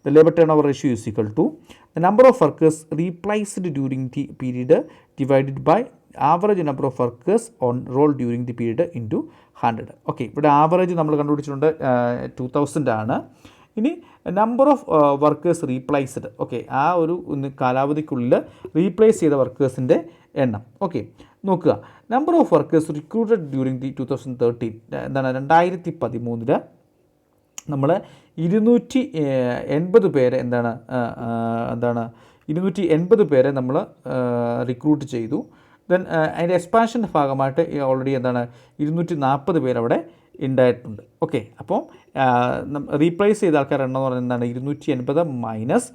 the labor turnover ratio is equal to the number of workers replaced during the period divided by average number of workers on roll during the period into 100. Okay, ഇവിടെ average നമ്മൾ കണ്ടുപിടിച്ചിട്ടുണ്ട് 2000 ആണ്. ഇനി number of workers replaced. Okay, ആ ഒരു കാലാവധിക്കുള്ളിൽ replace ചെയ്ത വർക്കേഴ്സിൻ്റെ എണ്ണം. Okay, നോക്കുക, number of workers recruited during the 2013 എന്താണ് 2013 നമ്മൾ 280 പേരെ എന്താണ് 280 പേരെ നമ്മൾ റിക്രൂട്ട് ചെയ്തു. ദെൻ അതിൻ്റെ എക്സ്പാൻഷൻ്റെ ഭാഗമായിട്ട് ഓൾറെഡി എന്താണ് 240 പേരവിടെ ഉണ്ടായിട്ടുണ്ട്. ഓക്കെ, അപ്പോൾ റീപ്ലേസ് ചെയ്ത ആൾക്കാരുടെ എണ്ണം എന്ന് പറയുന്നത് എന്താണ് 280 മൈനസ്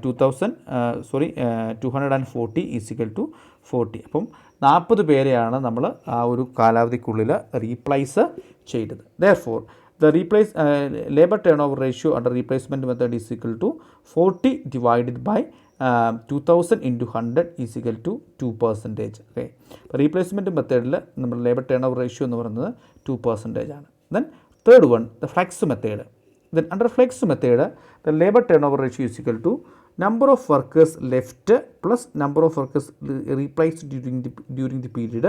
240 ഈസ് ഈക്വൽ ടു 40. അപ്പം 40 പേരെയാണ് നമ്മൾ ആ ഒരു കാലാവധിക്കുള്ളിൽ റീപ്ലേസ് ചെയ്തത്. Therefore, the labor turnover ratio under replacement method is equal to 40 divided by 2000 into 100 is equal to 2%. Okay, അപ്പോൾ റീപ്ലേസ്മെൻറ്റ് മെത്തേഡിൽ നമ്മുടെ ലേബർ ടേൺ ഓവർ റേഷ്യോ എന്ന് പറയുന്നത് 2% ആണ്. Then third one, the flux method. Then under flex method, the labor turnover ratio is equal to number of workers left plus number of workers replaced during the period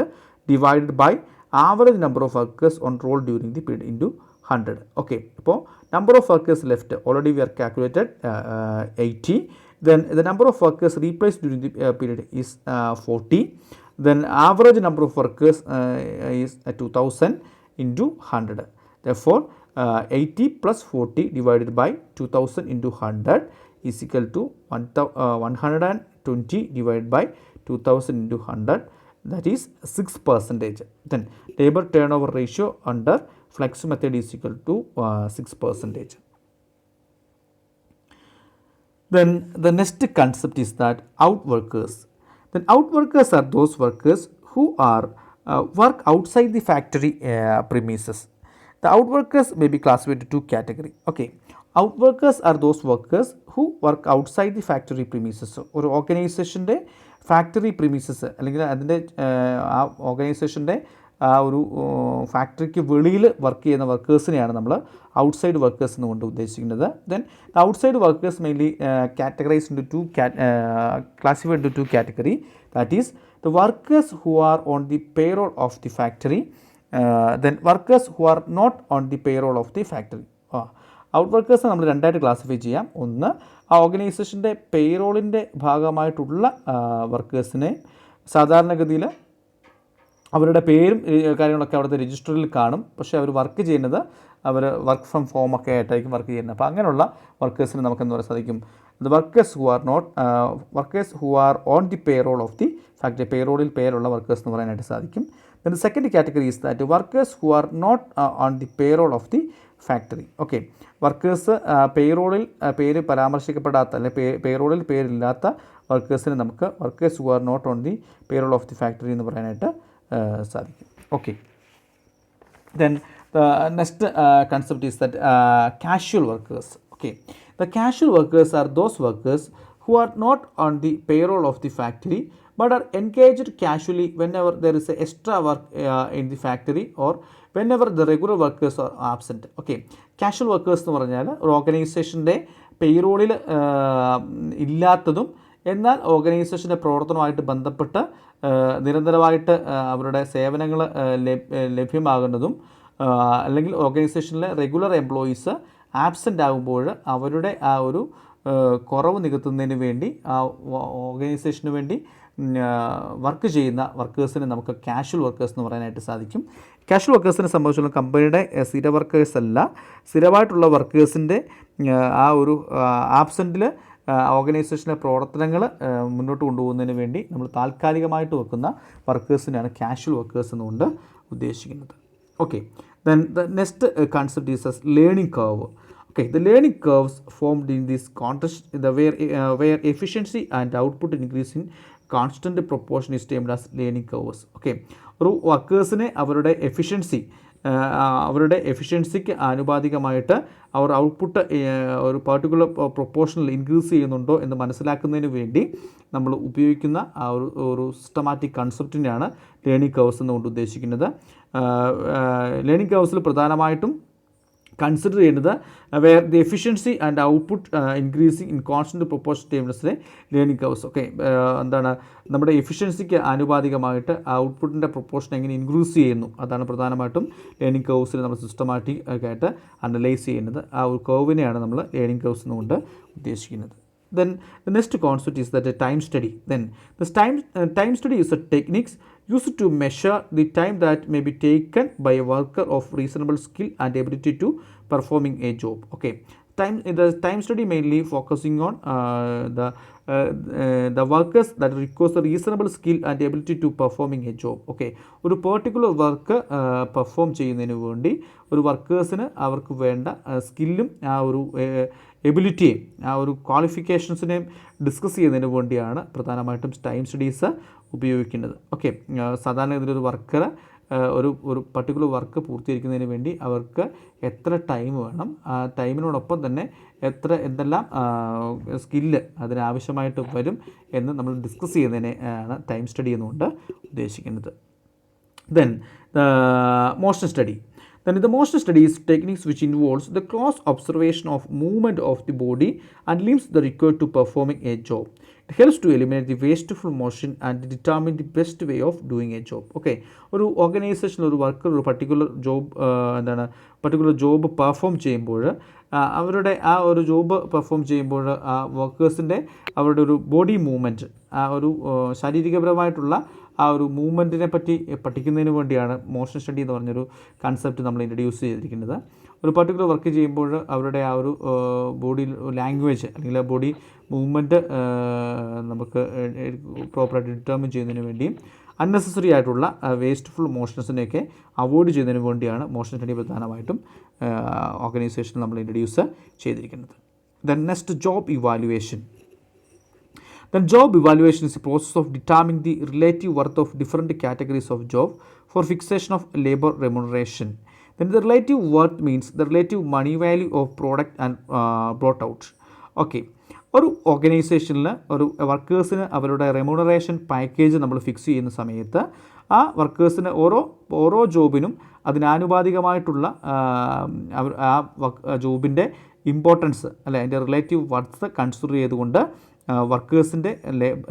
divided by average number of workers on roll during the period into 100. Okay, so number of workers left already we are calculated 80. Then the number of workers replaced during the period is 40. Then average number of workers is 2000 into 100. Therefore, 80 plus 40 divided by 2000 into 100 is equal to 120 divided by 2000 into 100, that is 6%. Then labor turnover ratio under flex method is equal to 6%. Then the next concept is that outworkers. Then outworkers are those workers who are work outside the factory premises. The outworkers may be classified into two categories. Okay, outworkers are those workers who work outside the factory premises. ഒരു ഓർഗനൈസേഷൻ്റെ factory premises അല്ലെങ്കിൽ അതിൻ്റെ ആ ഓർഗനൈസേഷൻ്റെ ആ ഒരു ഫാക്ടറിക്ക് വെളിയിൽ work ചെയ്യുന്ന വർക്കേഴ്സിനെയാണ് നമ്മൾ outside workers എന്നുകൊണ്ട് ഉദ്ദേശിക്കുന്നത്. Then the outside workers mainly categorise in to classified in to category. That is the workers who are on the payroll of the factory, then workers who are not on the payroll of the factory. Out workers നമ്മൾ രണ്ടായിട്ട് classify ചെയ്യാം. ഒന്ന്, ആ ഓർഗനൈസേഷൻ്റെ പേറോളിൻ്റെ ഭാഗമായിട്ടുള്ള വർക്കേഴ്സിനെ സാധാരണഗതിയിൽ അവരുടെ പേരും കാര്യങ്ങളൊക്കെ അവിടുത്തെ രജിസ്റ്ററിൽ കാണും, പക്ഷേ അവർ വർക്ക് ചെയ്യുന്നത് അവർ വർക്ക് ഫ്രം ഹോം ഒക്കെ ആയിട്ടായിരിക്കും വർക്ക് ചെയ്യുന്നത്. അപ്പോൾ അങ്ങനെയുള്ള വർക്കേഴ്സിന് നമുക്കെന്ന് പറയാൻ സാധിക്കും the workers who are not workers who are on the payroll of the factory. പേറോളിൽ പേരുള്ള വർക്കേഴ്സ് എന്ന് പറയാനായിട്ട് സാധിക്കും. then the second category is that workers who are not on the payroll of the factory. okay, workers പേറോളിൽ പേര് പരാമർശിക്കപ്പെടാത്ത അല്ലെങ്കിൽ പേറോളിൽ പേരില്ലാത്ത വർക്കേഴ്സിന് നമുക്ക് workers who are not on the payroll of the factory എന്ന് പറയാനായിട്ട് സാധിക്കും. Okay, then the next concept is that casual workers. okay, the casual workers are those workers who are not on the payroll of the factory but are engaged casually whenever there is a extra work in the factory or whenever the regular workers are absent. okay, casual workers എന്ന് പറഞ്ഞാൽ ഒരു ഓർഗനൈസേഷൻ്റെ പേറോളിൽ ഇല്ലാത്തതും എന്നാൽ ഓർഗനൈസേഷൻ്റെ പ്രവർത്തനവുമായിട്ട് ബന്ധപ്പെട്ട് നിരന്തരമായിട്ട് അവരുടെ സേവനങ്ങൾ ലഭ്യമാകുന്നതും അല്ലെങ്കിൽ ഓർഗനൈസേഷനിലെ റെഗുലർ എംപ്ലോയീസ് ആബ്സെൻ്റ് ആകുമ്പോൾ അവരുടെ ആ ഒരു കുറവ് നികത്തുന്നതിന് വേണ്ടി ആ ഓർഗനൈസേഷന് വേണ്ടി വർക്ക് ചെയ്യുന്ന വർക്കേഴ്സിനെ നമുക്ക് കാഷ്വൽ വർക്കേഴ്സ് എന്ന് പറയാനായിട്ട് സാധിക്കും. കാഷ്വൽ വർക്കേഴ്സിനെ സംബന്ധിച്ചുള്ള കമ്പനിയുടെ സ്ഥിര വർക്കേഴ്സ് അല്ല, സ്ഥിരമായിട്ടുള്ള വർക്കേഴ്സിൻ്റെ ആ ഒരു ആബ്സെൻറ്റിൽ ഓർഗനൈസേഷൻ്റെ പ്രവർത്തനങ്ങൾ മുന്നോട്ട് കൊണ്ടുപോകുന്നതിന് വേണ്ടി നമ്മൾ താൽക്കാലികമായിട്ട് വെക്കുന്ന വർക്കേഴ്സിനെയാണ് കാഷ്വൽ വർക്കേഴ്സ് എന്നുകൊണ്ട് ഉദ്ദേശിക്കുന്നത്. Okay, then the next concept is as learning curve. okay, the learning curves formed in this context where efficiency and output increase in constant proportion is termed as learning curves. okay, ഒരു വർക്കേഴ്സിനെ അവരുടെ എഫിഷ്യൻസിക്ക് ആനുപാതികമായിട്ട് അവർ output ഒരു particular പ്രൊപ്പോർഷനിൽ increase ചെയ്യുന്നുണ്ടോ എന്ന് മനസ്സിലാക്കുന്നതിന് വേണ്ടി നമ്മൾ ഉപയോഗിക്കുന്ന ആ ഒരു സിസ്റ്റമാറ്റിക് കൺസെപ്റ്റിനെയാണ് ലേണിംഗ് കർവ്സ് എന്നുകൊണ്ട് ഉദ്ദേശിക്കുന്നത്. ലേണിംഗ് കർവ്സിൽ പ്രധാനമായിട്ടും കൺസിഡർ ചെയ്യുന്നത് where the efficiency and output increasing in constant proportion ടേംസിലെ ലേണിംഗ് കർവ്സ്. ഓക്കെ, എന്താണ് നമ്മുടെ എഫിഷ്യൻസിക്ക് ആനുപാതികമായിട്ട് ഔട്ട്പുട്ടിൻ്റെ പ്രൊപ്പോർഷൻ എങ്ങനെ ഇൻക്രീസ് ചെയ്യുന്നു, അതാണ് പ്രധാനമായിട്ടും ലേണിംഗ് കർവ്സിൽ നമ്മൾ സിസ്റ്റമാറ്റിക് ആയിട്ട് അനലൈസ് ചെയ്യുന്നത്. ആ ഒരു കർവിനെയാണ് നമ്മൾ ലേണിംഗ് കർവ്സ് എന്നുകൊണ്ട് ഉദ്ദേശിക്കുന്നത്. Then the next concept is that a time study. Then the time study is a techniques used to measure the time that may be taken by a worker of reasonable skill and ability to performing a job. okay, the time study mainly focusing on the workers that requires a reasonable skill and ability to performing a job. okay, ഒരു particular work perform ചെയ്യുന്നതിന് വേണ്ടി ഒരു വർക്കേഴ്സിന് അവർക്ക് വേണ്ട സ്കില്ലും ആ ഒരു എബിലിറ്റിയും ആ ഒരു ക്വാളിഫിക്കേഷൻസിനെയും ഡിസ്കസ് ചെയ്യുന്നതിന് വേണ്ടിയാണ് പ്രധാനമായിട്ടും ടൈം സ്റ്റഡീസ് ഉപയോഗിക്കുന്നത്. ഓക്കെ, സാധാരണ ഇതിലൊരു വർക്കർ ഒരു പർട്ടിക്കുലർ വർക്ക് പൂർത്തീകരിക്കുന്നതിന് വേണ്ടി അവർക്ക് എത്ര ടൈം വേണം, ആ ടൈമിനോടൊപ്പം തന്നെ എന്തെല്ലാം സ്കില്ല് അതിനാവശ്യമായിട്ട് വരും എന്ന് നമ്മൾ ഡിസ്കസ് ചെയ്യുന്നതിനെ ആണ് ടൈം സ്റ്റഡി എന്നുകൊണ്ട് ഉദ്ദേശിക്കുന്നത്. Then motion study. Then the motion study is techniques which involves the close observation of movement of the body and limbs that required to performing a job. It helps to eliminate the wasteful motion and determine the best way of doing a job. okay, ഒരു ഓർഗനൈസേഷനിൽ ഒരു worker ഒരു particular job perform ചെയ്യുമ്പോൾ അവരുടെ ആ ഒരു job perform ചെയ്യുമ്പോൾ ആ വർക്കേഴ്സിൻ്റെ അവരുടെ ഒരു ബോഡി മൂവ്മെൻറ്റ്, ആ ഒരു ശാരീരികപരമായിട്ടുള്ള ആ ഒരു മൂവ്മെൻറ്റിനെ പറ്റി പഠിക്കുന്നതിന് വേണ്ടിയാണ് മോഷൻ സ്റ്റഡി എന്ന് പറഞ്ഞൊരു കൺസെപ്റ്റ് നമ്മൾ ഇൻട്രൊഡ്യൂസ് ചെയ്തിരിക്കുന്നത്. ഒരു പർട്ടിക്കുലർ വർക്ക് ചെയ്യുമ്പോൾ അവരുടെ ആ ഒരു ബോഡി ലാംഗ്വേജ് അല്ലെങ്കിൽ ബോഡി മൂവ്മെൻറ്റ് നമുക്ക് പ്രോപ്പറായിട്ട് ഡിറ്റർമിൻ ചെയ്യുന്നതിന് വേണ്ടിയും അൺനെസസറി ആയിട്ടുള്ള വേസ്റ്റ്ഫുൾ മോഷൻസിനെയൊക്കെ അവോയ്ഡ് ചെയ്യുന്നതിന് വേണ്ടിയാണ് മോഷൻ സ്റ്റഡി പ്രധാനമായിട്ടും ഓർഗനൈസേഷൻ നമ്മൾ ഇൻട്രൊഡ്യൂസ് ചെയ്തിരിക്കുന്നത്. Then next, job evaluation. Then job evaluation is the process of determining the relative worth of different categories of job for fixation of labor remuneration. Then the relative worth means the relative money value of product and brought out. Okay, ഒരു ഓർഗനൈസേഷനിൽ ഒരു വർക്കേഴ്സിന് അവരുടെ remuneration package നമ്മൾ fix ചെയ്യുന്ന സമയത്ത് ആ വർക്കേഴ്സിന് ഓരോ ജോബിനും അതിനാനുപാതികമായിട്ടുള്ള ആ ജോബിൻ്റെ ഇമ്പോർട്ടൻസ് അല്ലെ അതിൻ്റെ റിലേറ്റീവ് വർത്ത് കൺസിഡർ ചെയ്തുകൊണ്ട് വർക്കേഴ്സിൻ്റെ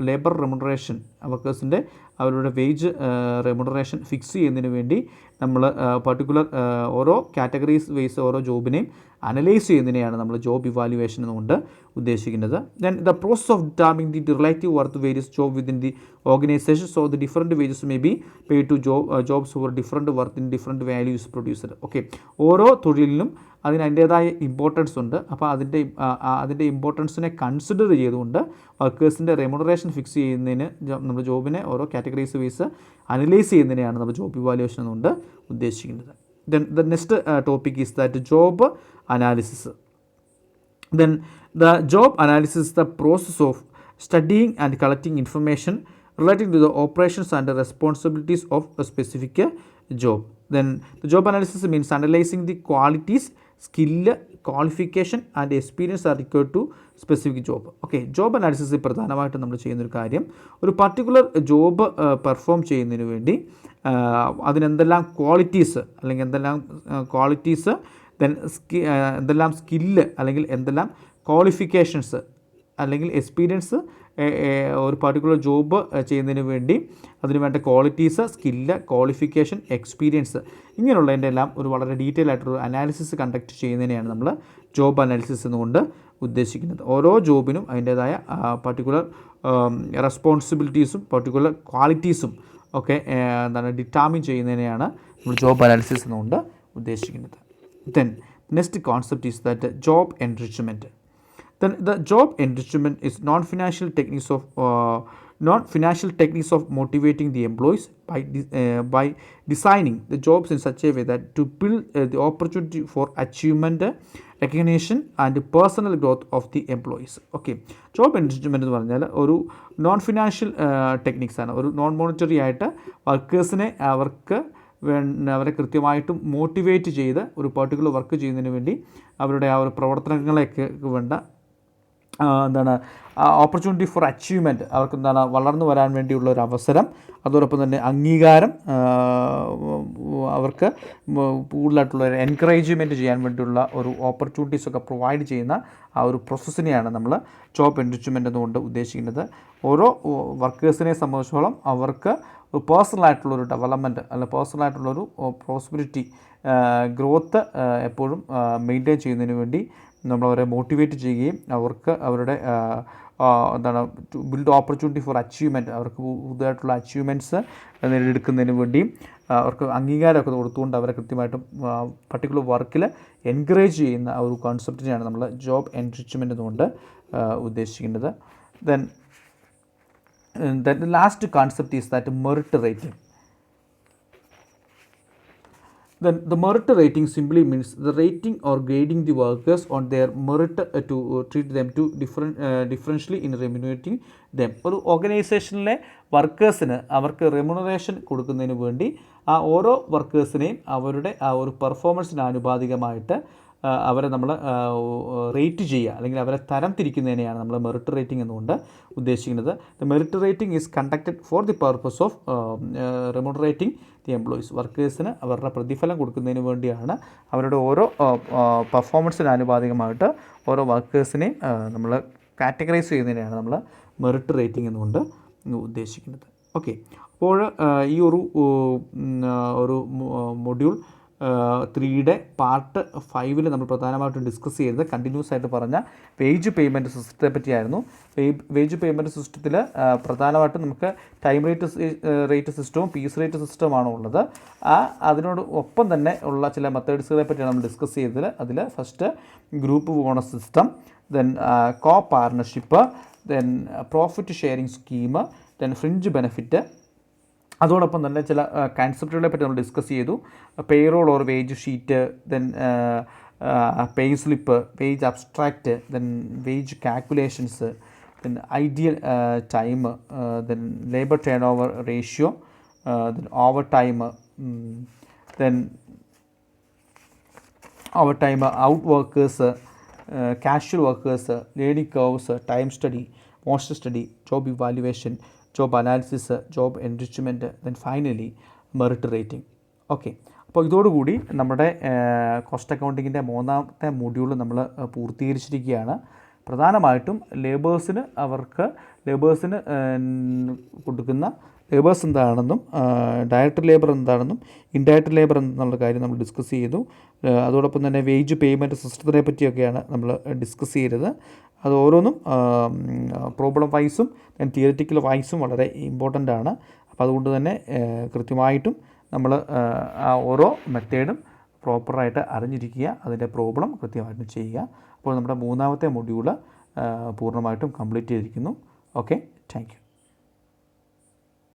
ലേബർ റെമ്യൂണറേഷൻ വർക്കേഴ്സിൻ്റെ അവരുടെ വേജ് റെമ്യൂണറേഷൻ ഫിക്സ് ചെയ്യുന്നതിന് വേണ്ടി നമ്മൾ പർട്ടിക്കുലർ ഓരോ കാറ്റഗറീസ് വൈസ് ഓരോ ജോബിനെയും അനലൈസ് ചെയ്യുന്നതിനെയാണ് നമ്മൾ ജോബ് ഇവാലുവേഷൻ എന്നുകൊണ്ട് ഉദ്ദേശിക്കുന്നത്. Then the process of determining the relative worth various job within the organisation. So the different wages may be pay to jobs for different worth in different values producer. Okay, ഓരോ തൊഴിലിനും അതിൻ്റേതായ importance ഉണ്ട്. അപ്പോൾ അതിൻ്റെ ഇമ്പോർട്ടൻസിനെ consider ചെയ്തുകൊണ്ട് വർക്കേഴ്സിൻ്റെ remuneration fix ചെയ്യുന്നതിന് നമ്മൾ ജോബിനെ ഓരോ കാറ്റഗറീസ് വൈസ് അനലൈസ് ചെയ്യുന്നതിനെയാണ് നമ്മൾ ജോബ് ഇവാലുവേഷൻ എന്നുകൊണ്ട് ഉദ്ദേശിക്കുന്നത്. Then the next topic is that job analysis. Then the job analysis is the process of studying and collecting information relating to the operations and the responsibilities of a specific job. Then the job analysis means analyzing the qualities, skill, qualification and experience are required to specific job. Okay, job analysis പ്രധാനമായിട്ടും നമ്മൾ ചെയ്യുന്നൊരു കാര്യം ഒരു particular job perform ചെയ്യുന്നതിന് വേണ്ടി അതിനെന്തെല്ലാം qualities അല്ലെങ്കിൽ then എന്തെല്ലാം skill അല്ലെങ്കിൽ എന്തെല്ലാം ക്വാളിഫിക്കേഷൻസ് അല്ലെങ്കിൽ എക്സ്പീരിയൻസ് ഒരു പർട്ടിക്കുലർ ജോബ് ചെയ്യുന്നതിന് വേണ്ടി അതിന് വേണ്ട ക്വാളിറ്റീസ്, സ്കില്ല്, ക്വാളിഫിക്കേഷൻ, എക്സ്പീരിയൻസ് ഇങ്ങനെയുള്ളതിൻ്റെ എല്ലാം ഒരു വളരെ ഡീറ്റെയിൽ ആയിട്ടൊരു അനാലിസിസ് കണ്ടക്ട് ചെയ്യുന്നതിനെയാണ് നമ്മൾ ജോബ് അനാലിസിസ് എന്നുകൊണ്ട് ഉദ്ദേശിക്കുന്നത്. ഓരോ ജോബിനും അതിൻ്റേതായ പർട്ടിക്കുലർ റെസ്പോൺസിബിലിറ്റീസും പർട്ടിക്കുലർ ക്വാളിറ്റീസും ഒക്കെ ഡിറ്റർമിൻ ചെയ്യുന്നതിനെയാണ് നമ്മൾ ജോബ് അനാലിസിസ് എന്നുകൊണ്ട് ഉദ്ദേശിക്കുന്നത്. Then next concept is that job enrichment. Then the job enrichment is non-financial techniques of motivating the employees by designing the jobs in such a way that to build the opportunity for achievement, recognition and personal growth of the employees. Okay, job enrichment എന്ന് പറഞ്ഞാൽ ഒരു non financial ടെക്നിക്സാണ്. ഒരു non monetary ആയിട്ട് വർക്കേഴ്സിനെ അവരെ കൃത്യമായിട്ടും motivate ചെയ്ത് ഒരു particular work ചെയ്യുന്നതിന് വേണ്ടി അവരുടെ ആ ഒരു പ്രവർത്തനങ്ങളെയൊക്കെ വേണ്ട ഓപ്പർച്യൂണിറ്റി ഫോർ അച്ചീവ്മെൻറ്റ് അവർക്ക് വളർന്നു വരാൻ വേണ്ടിയുള്ള ഒരു അവസരം, അതോടൊപ്പം തന്നെ അംഗീകാരം, അവർക്ക് കൂടുതലായിട്ടുള്ള ഒരു എൻകറേജ്മെൻറ്റ് ചെയ്യാൻ വേണ്ടിയുള്ള ഒരു ഓപ്പർച്യൂണിറ്റീസൊക്കെ പ്രൊവൈഡ് ചെയ്യുന്ന ആ ഒരു പ്രോസസ്സിനെയാണ് നമ്മൾ ജോബ് എൻറിച്ച്മെൻറ്റ് എന്നുകൊണ്ട് ഉദ്ദേശിക്കുന്നത്. ഓരോ വർക്കേഴ്സിനെ സംബന്ധിച്ചോളം അവർക്ക് ഒരു പേഴ്സണലായിട്ടുള്ളൊരു ഡെവലപ്മെൻറ്റ് അല്ലെങ്കിൽ പേഴ്സണലായിട്ടുള്ളൊരു പ്രോസ്പെരിറ്റി ഗ്രോത്ത് എപ്പോഴും മെയിൻറ്റെയിൻ ചെയ്യുന്നതിന് വേണ്ടി നമ്മളവരെ മോട്ടിവേറ്റ് ചെയ്യുകയും അവർക്ക് അവരുടെ to build opportunity for achievement അവർക്ക് പുതുതായിട്ടുള്ള അച്ചീവ്മെൻറ്റ്സ് നേടിയെടുക്കുന്നതിന് വേണ്ടിയും അവർക്ക് അംഗീകാരമൊക്കെ കൊടുത്തുകൊണ്ട് അവരെ കൃത്യമായിട്ടും പർട്ടിക്കുലർ വർക്കിൽ എൻകറേജ് ചെയ്യുന്ന ഒരു കോൺസെപ്റ്റിനെയാണ് നമ്മൾ ജോബ് എൻറിച്ച്മെൻറ്റ് എന്നുകൊണ്ട് ഉദ്ദേശിക്കുന്നത്. Then the last concept is that merit rating. Then the merit rating simply means the rating or grading the workers on their merit to treat them to differentially in remunerating them. ഒരു ഓർഗനൈസേഷനിലെ വർക്കേഴ്സിന് അവർക്ക് remuneration കൊടുക്കുന്നതിന് വേണ്ടി ആ ഓരോ വർക്കേഴ്സിനെയും അവരുടെ ആ ഒരു പെർഫോമൻസിന് ആനുപാതികമായിട്ട് അവരെ നമ്മൾ റേറ്റ് ചെയ്യുക അല്ലെങ്കിൽ അവരെ തരം തിരിക്കുന്നതിനെയാണ് നമ്മൾ മെറിറ്റ് റേറ്റിംഗ് എന്നുകൊണ്ട് ഉദ്ദേശിക്കുന്നത്. The merit rating is conducted for the purpose of remunerating the employees. വർക്കേഴ്സിന് അവരുടെ പ്രതിഫലം കൊടുക്കുന്നതിന് വേണ്ടിയാണ് അവരുടെ ഓരോ പെർഫോമൻസിന് ആനുപാതികമായിട്ട് ഓരോ വർക്കേഴ്സിനെയും നമ്മൾ കാറ്റഗറൈസ് ചെയ്യുന്നതിനെയാണ് നമ്മൾ മെറിറ്റ് റേറ്റിംഗ് എന്നുകൊണ്ട് ഉദ്ദേശിക്കുന്നത്. ഓക്കെ, അപ്പോൾ ഈ ഒരു മൊഡ്യൂൾ 3യുടെ പാർട്ട് 5 നമ്മൾ പ്രധാനമായിട്ടും ഡിസ്കസ് ചെയ്തത് കണ്ടിന്യൂസ് ആയിട്ട് പറഞ്ഞ വേജ് പേയ്മെൻറ്റ് സിസ്റ്റത്തെ പറ്റിയായിരുന്നു. വേജ് പേയ്മെൻറ്റ് സിസ്റ്റത്തിൽ പ്രധാനമായിട്ടും നമുക്ക് ടൈം റേറ്റ് സിസ്റ്റവും പീസ് റേറ്റ് സിസ്റ്റവുമാണ് ഉള്ളത്. അതിനോട് ഒപ്പം തന്നെ ഉള്ള ചില മെത്തേഡ്സുകളെ പറ്റിയാണ് നമ്മൾ ഡിസ്കസ് ചെയ്തത്. അതിൽ first group bonus system, then co partnership, then profit sharing scheme, then fringe benefit, അതോടൊപ്പം തന്നെ ചില കൺസെപ്റ്റുകളെ പറ്റി നമ്മൾ ഡിസ്കസ് ചെയ്തു. Payroll or wage sheet, then pay slip, wage abstract, then wage calculations, then ideal time, then labor turnover ratio, then overtime, then overtime, out workers, casual workers, learning curves, time study, motion study, job evaluation, job analysis, job enrichment, then finally merit rating. Okay, അപ്പോൾ ഇതോടുകൂടി നമ്മുടെ cost അക്കൗണ്ടിങ്ങിൻ്റെ മൂന്നാമത്തെ module നമ്മൾ പൂർത്തീകരിച്ചിരിക്കുകയാണ്. പ്രധാനമായിട്ടും ലേബേഴ്സിന് കൊടുക്കുന്ന labours എന്താണെന്നും direct labour എന്താണെന്നും indirect labour എന്നുള്ള കാര്യം നമ്മൾ ഡിസ്കസ് ചെയ്തു. അതോടൊപ്പം തന്നെ വേജ് പേയ്മെൻറ്റ് സിസ്റ്റത്തിനെ പറ്റിയൊക്കെയാണ് നമ്മൾ ഡിസ്കസ് ചെയ്തത്. അത് ഓരോന്നും പ്രോബ്ലം വൈസും തിയററ്റിക്കൽ വൈസും വളരെ ഇമ്പോർട്ടൻ്റ് ആണ്. അപ്പോൾ അതുകൊണ്ട് തന്നെ കൃത്യമായിട്ടും നമ്മൾ ആ ഓരോ മെത്തേഡും പ്രോപ്പറായിട്ട് അറിഞ്ഞിരിക്കുക, അതിൻ്റെ പ്രോബ്ലം കൃത്യമായിട്ടും ചെയ്യുക. അപ്പോൾ നമ്മുടെ മൂന്നാമത്തെ മൊഡ്യൂള് പൂർണ്ണമായിട്ടും കംപ്ലീറ്റ് ചെയ്തിരിക്കുന്നു. Okay, thank you.